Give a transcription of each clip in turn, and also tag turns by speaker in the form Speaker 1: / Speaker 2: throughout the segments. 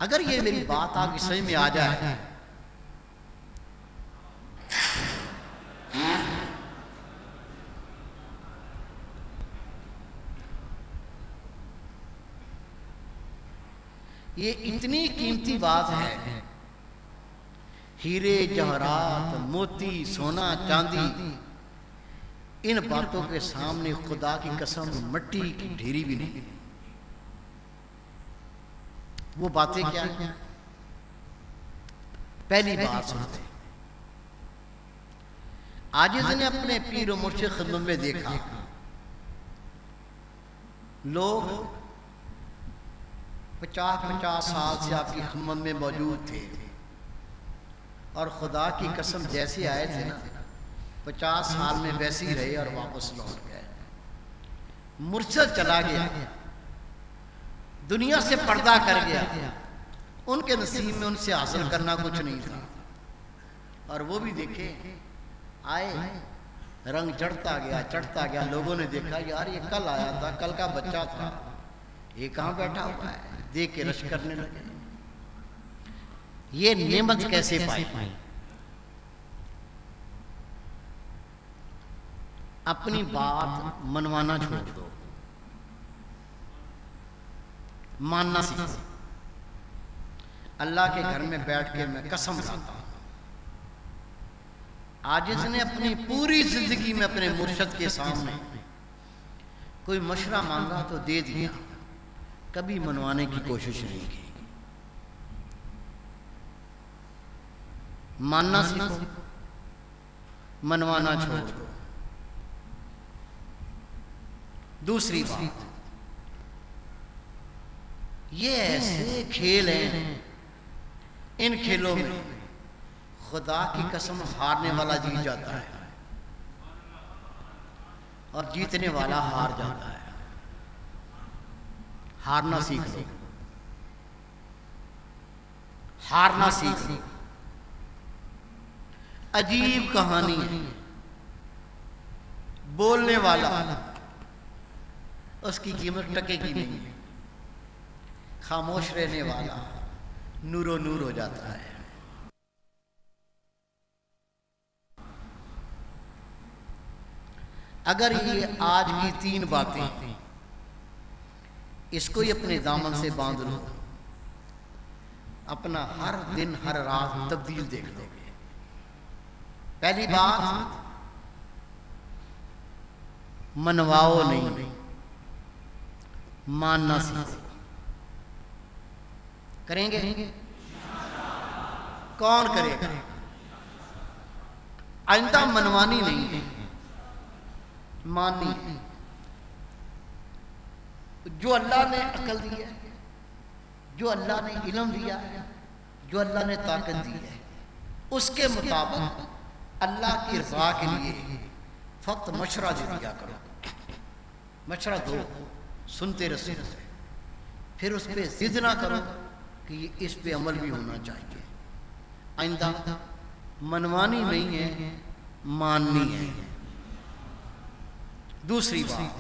Speaker 1: अगर ये मेरी बात आपकी समझ में आ जाए, ये इतनी कीमती बात है, हीरे जवाहरात मोती सोना चांदी, इन बातों के सामने खुदा की कसम मिट्टी की ढेरी भी नहीं। वो बातें क्या हैं? पहली बात सुनते, आज इसने अपने पीर और मुर्शिद खिदमत में देखा, लोग 50-50 साल से आपकी खिदमत में मौजूद थे और खुदा की कसम जैसे आए थे ना, 50 साल में वैसे ही रहे और वापस लौट गए। मुर्शिद चला गया, दुनिया से पर्दा कर गया, उनके नसीब में उनसे हासिल करना कुछ नहीं था। और वो भी देखे आए, रंग चढ़ता गया, लोगों ने देखा यार ये कल आया था, कल का बच्चा था, ये कहाँ बैठा हुआ है, देख के रश करने लगे। ये नेमत कैसे पाई? अपनी बात मनवाना छोड़ दो, मानना सीखो। अल्लाह के घर में बैठ के मैं कसम खाता हूं, आज इसने अपनी पूरी जिंदगी में अपने मुर्शिद के सामने कोई मशवरा मांगा तो दे दिया, कभी मनवाने की कोशिश नहीं की। मानना सीखो, मनवाना छोड़ दो। दूसरी बात, ये ऐसे खेल हैं, इन खेलों में खुदा की कसम हारने वाला जीत जाता है और जीतने वाला हार जाता है। हारना सीख लो, हारना सीख लो। अजीब कहानी है, बोलने वाला उसकी कीमत टकेगी नहीं, खामोश रहने वाला नूरो नूर हो जाता है। अगर ये आज की 3 बातें इसको ही अपने दामन से बांध लो, अपना हर दिन हर रात तब्दील देख लोगे। पहली बात, मनवाओ नहीं, मानना सीखो। करेंगे? कौन करेगा? आइंदा मनवानी नहीं है, माननी है। जो अल्लाह ने अकल दी है, जो अल्लाह ने इल्म दिया है, जो अल्लाह ने ताकत दी है, उसके मुताबिक अल्लाह की रज़ा के लिए फक्त मशवरा दे दिया करो। मशवरा दो, सुनते रहो, फिर उस पर जिद ना करो कि इस पे अमल भी होना चाहिए। आइंदा मनवानी नहीं है, माननी है। दूसरी बात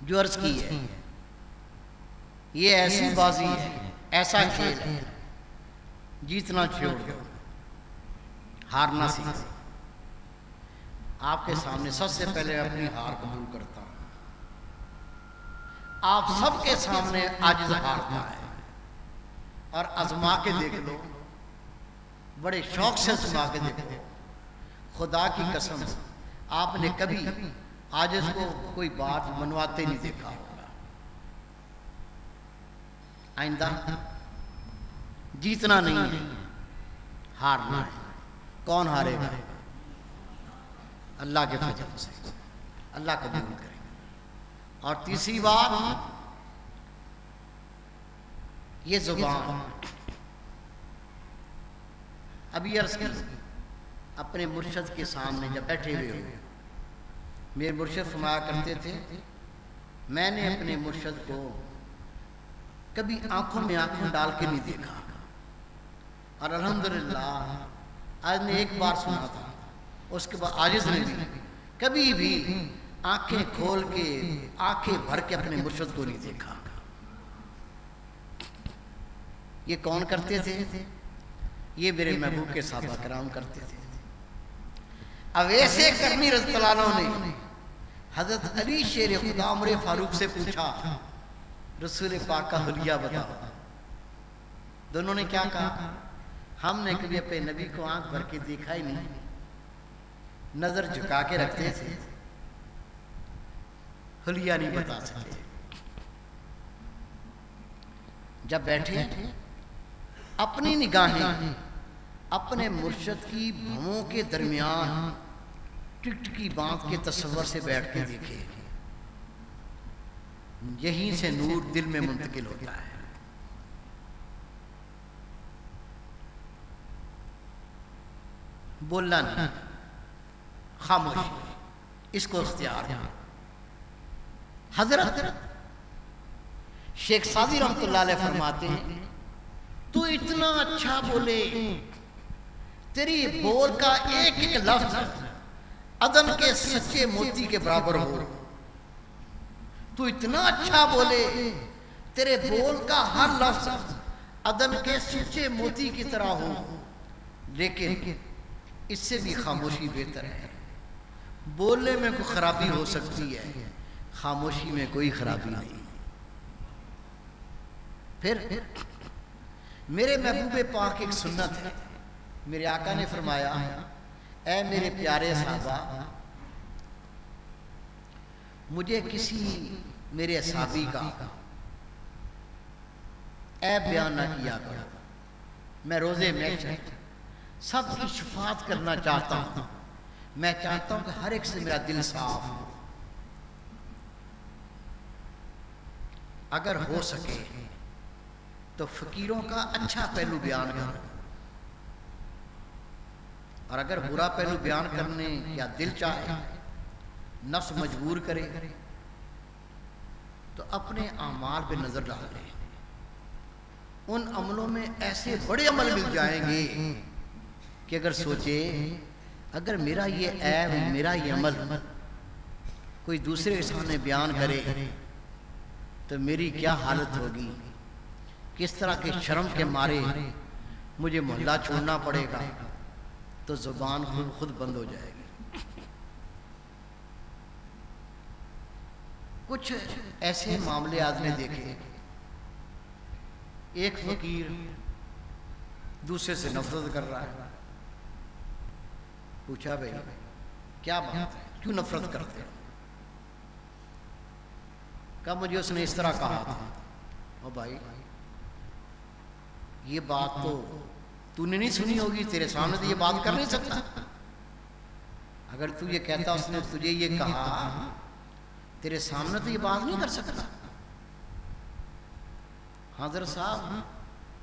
Speaker 1: जो अर्ज की है, ये ऐसी बाजी है, ऐसा खेल है, जीतना छोड़ दो, हारना सीखो। आपके सामने सबसे पहले अपनी हार कबूल करता हूं। आप सबके सामने आजिज़ हारता है और आजमा के देख लो, बड़े शौक से आजमा के देखो। खुदा की कसम, आपने कभी आजिज़ को कोई बात मनवाते नहीं देखा होगा। आइंदा जीतना नहीं है, हारना है। कौन हारेगा? अल्लाह के फजल से, अल्लाह कबूल करेगा। और तीसरी बात, ये जुबान अभी अर्ज की, अपने मुर्शिद के सामने जब बैठे हुए हो, मेरे मुर्शिद फरमाया करते थे, मैंने अपने मुर्शिद को कभी आंखों में आंखें डाल के नहीं देखा, और अल्हम्दुलिल्लाह आज ने एक बार सुना था, उसके बाद आजिज़ ने भी कभी भी आंखें खोल के, आंखें भर के अपने मुर्शिद को नहीं देखा। ये कौन करते थे? ये मेरे महबूब के साहबा कराम करते थे। अब ऐसे करनी रज़ियल्लाहु ने हजरत अली शेर खुदा उमर फारूक से पूछा, रसूल पाक का हुलिया बताओ। दोनों ने क्या कहा? हमने कभी अपने नबी को आंख भर के देखा ही नहीं, नजर झुका के रखते थे, हुलिया नहीं बता सके। जब बैठे अपनी निगाहें अपने मुर्शद की भवों के दरमियान टिकट की बात के तस्वर से बैठ के देखे, यहीं से नूर दिल में मुंतकिल होता है। बोलना नहीं, खामोशी, इसको इख्तियार है। हजरत शेख सादी रहमतुल्लाह अलैह फरमाते हैं, तू इतना अच्छा बोले, तेरी बोल का एक एक लफ्ज अदन के सच्चे मोती के बराबर हो। तू इतना अच्छा बोले, तेरे बोल का हर लफ्ज अदन के सच्चे मोती की तरह हो। लेकिन इससे भी खामोशी बेहतर है। बोलने में कोई खराबी हो सकती है, खामोशी में कोई खराबी नहीं। फिर मेरे महबूब पाक एक सुन्नत है, मेरे आका ने फरमाया, ऐ मेरे प्यारे साहबा, मुझे किसी मेरे साहबी का ऐब बयान ना किया करो। मैं रोजे में सबकी शफात करना चाहता हूं। मैं चाहता हूं कि हर एक से मेरा दिल साफ हो। अगर हो सके तो फकीरों का अच्छा पहलू बयान करो, और अगर बुरा पहलू बयान करने या दिल चाहे, नफ्स मजबूर करे, तो अपने अमाल पे नजर डाल ले। उन अमलों में ऐसे बड़े अमल मिल जाएंगे कि अगर सोचे, अगर मेरा ये ऐब, मेरा ये अमल कोई दूसरे के सामने बयान करे तो मेरी क्या हालत होगी, किस तरह के शर्म के मारे मुझे मोहल्ला छोड़ना पड़ेगा, तो जुबान खुद बंद हो जाएगी। कुछ ऐसे मामले आदमी देखे, एक फकीर दूसरे से नफरत कर रहा है। पूछा, भाई क्या बात है, क्यों नफरत करते हो? कहा, मुझे उसने इस तरह कहा था। ओ भाई, ये बात तो तूने नहीं सुनी होगी, तेरे सामने तो ये बात कर नहीं सकता। अगर तू ये कहता उसने तुझे ये कहा, तेरे सामने तो ये बात नहीं कर सकता। हाजिर साहब,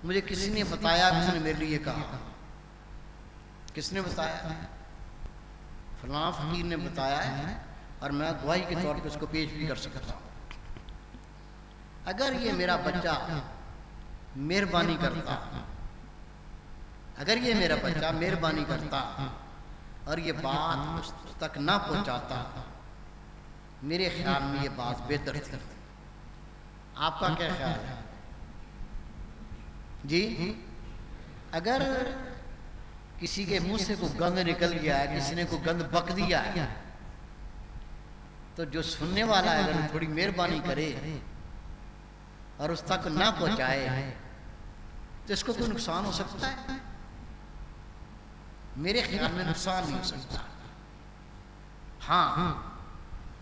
Speaker 1: मुझे किसी ने बताया, किसने मेरे लिए कहा। किसने बताया? फलां फकीर ने बताया है, और मैं गवाही के तौर पे उसको पेश भी कर सकता हूँ। अगर ये मेरा बच्चा मेहरबानी करता, अगर ये मेरा बच्चा मेहरबानी करता और ये बात उस तक ना पहुंचाता, मेरे ख्याल में ये बात बेहतर थी। आपका क्या ख्याल है जी? अगर किसी के मुंह से कोई गंद निकल गया है, किसी ने कोई गंद बक दिया है, तो जो सुनने वाला है अगर थोड़ी मेहरबानी करे और उस तक ना पहुंचाए, तो इसको कोई नुकसान हो सकता है? मेरे ख्याल में नुकसान नहीं हो सकता। हाँ,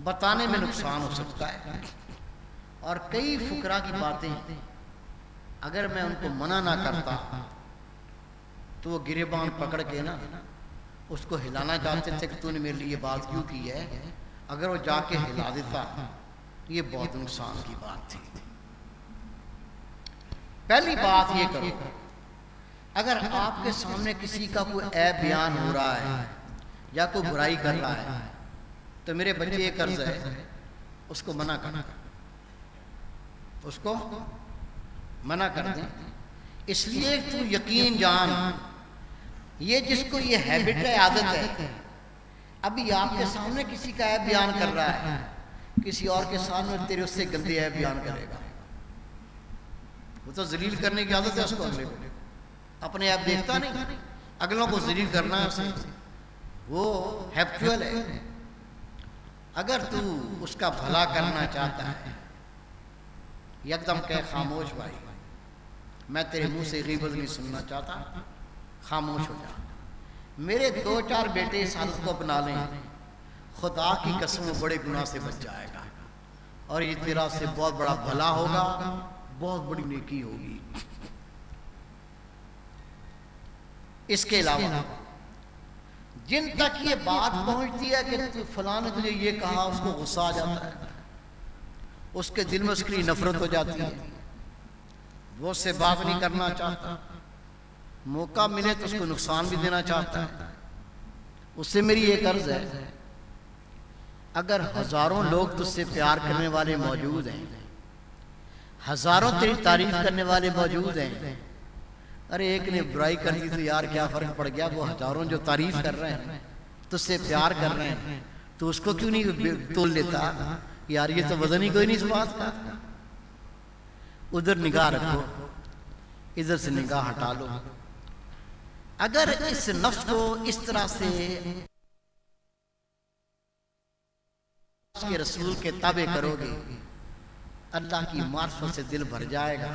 Speaker 1: बताने में नुकसान हो सकता है। और कई फुकरा की बातें अगर मैं उनको मना ना करता, तो वो गिरेबान पकड़ के ना उसको हिलाना चाहते थे कि तूने मेरे लिए बात क्यों की है। अगर वो जाके हिला देता, ये बहुत नुकसान की बात थी। पहली बात ये करो, अगर आपके सामने किसी का कोई ऐब बयान हो रहा है या कोई बुराई कर रहा है, तो मेरे बच्चे ये कर्ज है, उसको मना कर, उसको मना कर दें। इसलिए तू यकीन जान, ये जिसको ये हैबिट है, आदत है, अभी आपके सामने किसी का ऐब बयान कर रहा है, किसी और के सामने तेरे उससे गंदे ऐब बयान करेगा। वो तो जलील करने की आदत है उसको, अगले को अपने आप देखता नहीं, अगलों को जलील करना है उसे, वो हैप्चुअल है। अगर तू उसका भला करना चाहता है, एकदम कह खामोश भाई, मैं तेरे मुंह से गीबत नहीं सुनना चाहता, खामोश हो जा। मेरे 2-4 बेटे इस हालत को अपना लें, खुदा की कसम बड़े गुनाह से बच जाएगा और ये तेरा से बहुत बड़ा भला होगा, बहुत बड़ी नेकी होगी। इसके अलावा जिन तक ये बात पहुंचती है कि फलां ने तुझे ये कहा, उसको गुस्सा आ जाता है, उसके दिल में उसके लिए नफरत हो जाती है, वो उससे बात नहीं करना चाहता, मौका मिले तो उसको नुकसान भी देना चाहता है। उससे मेरी एक अर्ज है, अगर हजारों लोग तुझसे प्यार करने वाले मौजूद हैं, हजारों तेरी तारीफ करने वाले मौजूद हैं, अरे एक ने बुराई कर दी तो यार क्या फर्क पड़ गया, वो हजारों जो तारीफ कर रहे हैं, तुझसे प्यार कर रहे हैं, तो उसको क्यों नहीं तोल लेता यार, ये तो वजन ही कोई नहीं इस बात का। उधर निगाह रखो, इधर से निगाह हटा लो। अगर इस नफ्स को इस तरह से के रसूल के ताबे करोगे, अल्लाह की मार्फत से दिल भर जाएगा,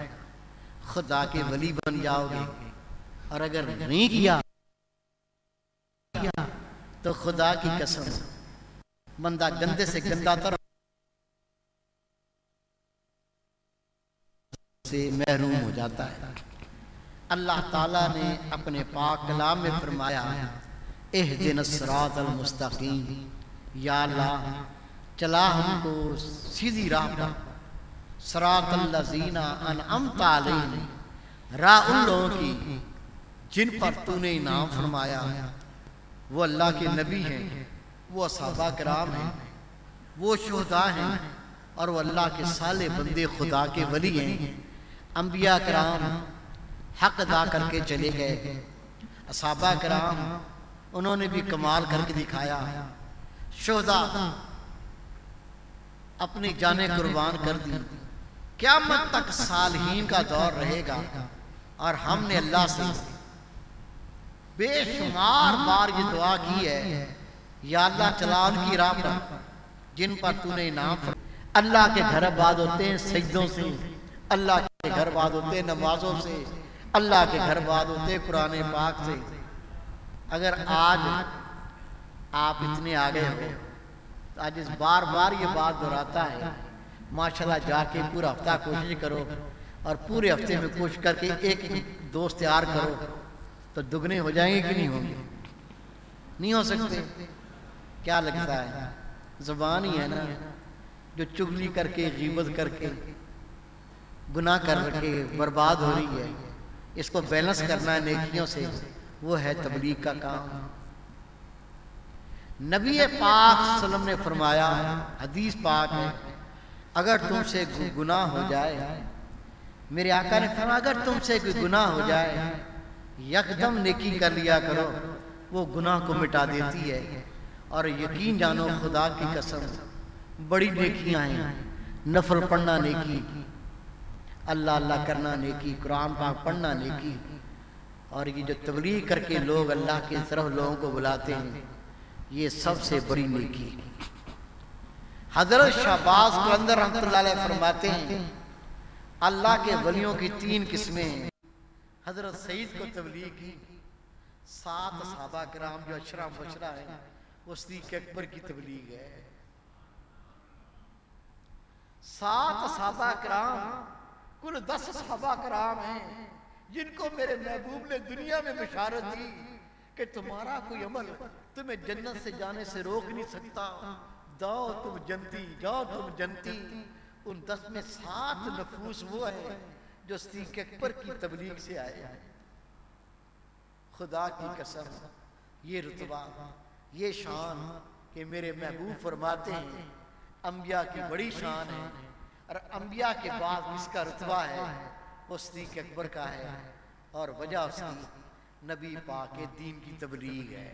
Speaker 1: खुदा के वली बन जाओगे। और अगर नहीं किया तो खुदा की कसम बंदा गंदे से गंदा तर से महरूम हो जाता है। अल्लाह ताला ने अपने पाक कलाम में फरमाया, इहदिनस सिरातल मुस्तकीम, या अल्लाह चला हमको सीधी राह पर, सिरातल लज़ीना अनअमता अलैहिम, राह उन लोगों की जिन पर तूने इनाम फरमाया। वो अल्लाह के नबी हैं, वो सहाबा किराम हैं, वो शुहदा हैं और वो अल्लाह के साले बंदे खुदा के वली हैं। अंबिया किराम हक अदा करके चले गए, सहाबा किराम उन्होंने भी कमाल करके दिखाया, शुहदा अपनी जानें कुर्बान कर दी। क़यामत तक सालहीन का दौर रहेगा और हमने अल्लाह से बेशुमार बार ये दुआ की है, या अल्लाह चला उनकी राह पर जिन पर तूने इनाम। अल्लाह के घर आबाद होते हैं सजदों से, अल्लाह के घर आबाद होते हैं नमाजों से, अल्लाह के घर आबाद होते हैं कुरान पाक से। अगर आज आप इतने आ गए हो तो आज इस बार बार ये बात दोहराता है, माशाल्लाह जाके पूरा हफ्ता कोशिश करो और पूरे हफ्ते में कोशिश करके एक दोस्त तैयार करो तो दुगने हो जाएंगे कि नहीं होंगे? नहीं हो सकते। क्या लगता है? जुबान ही है ना जो चुगली करके गीबत करके गुनाह करके बर्बाद हो रही है। इसको बैलेंस करना है नेकियों से, वो है तबलीग का काम। नबी पाक सल्लल्लाहु अलैहि वसल्लम ने फरमाया, हदीस पाक है, अगर तुमसे गुनाह हो जाए, मेरे आका ने फरमाया अगर तुमसे कोई गुनाह हो जाए, यकदम नेकी कर लिया करो, वो गुनाह को मिटा देती है। और यकीन जानो खुदा की कसम बड़ी नेकियां हैं, नफल पढ़ना नेकी, अल्लाह अल्लाह करना नेकी, कुरान पाक पढ़ना नेकी, और ये जो तबलीग करके लोग अल्लाह की तरफ लोगों को बुलाते हैं, ये सबसे बड़ी नेकी। हजरत शहबाज कलंदर रहमतुल्लाह अलैह फरमाते हैं, अल्लाह के वलियों की 3 किस्में। हजरत सईद को तबलीग की, 7 सहाबा किराम जो अशरा मुबशरा है, वो सिद्दीक़ अकबर की तबलीग है। 7 सहाबा किराम, कुल 10 सहाबा किराम हैं जिनको मेरे महबूब ने दुनिया में बशारत दी कि तुम्हारा कोई अमल तुम्हें जन्नत से जाने से रोक नहीं सकता, जाओ तुम जन्नती, जाओ तुम जन्नती। उन 10 में 7 नफूस वो है जो सिद्दीक़ अकबर की तबलीग से आए हैं। खुदा की कसम, ये रुतबा, ये शान कि मेरे महबूब फरमाते हैं अंबिया की बड़ी शान है, और अंबिया के बाद जिसका रुतबा है वो सिद्दीक़ अकबर का है, और वजह उसकी नबी पाक के दीन की तबलीग है।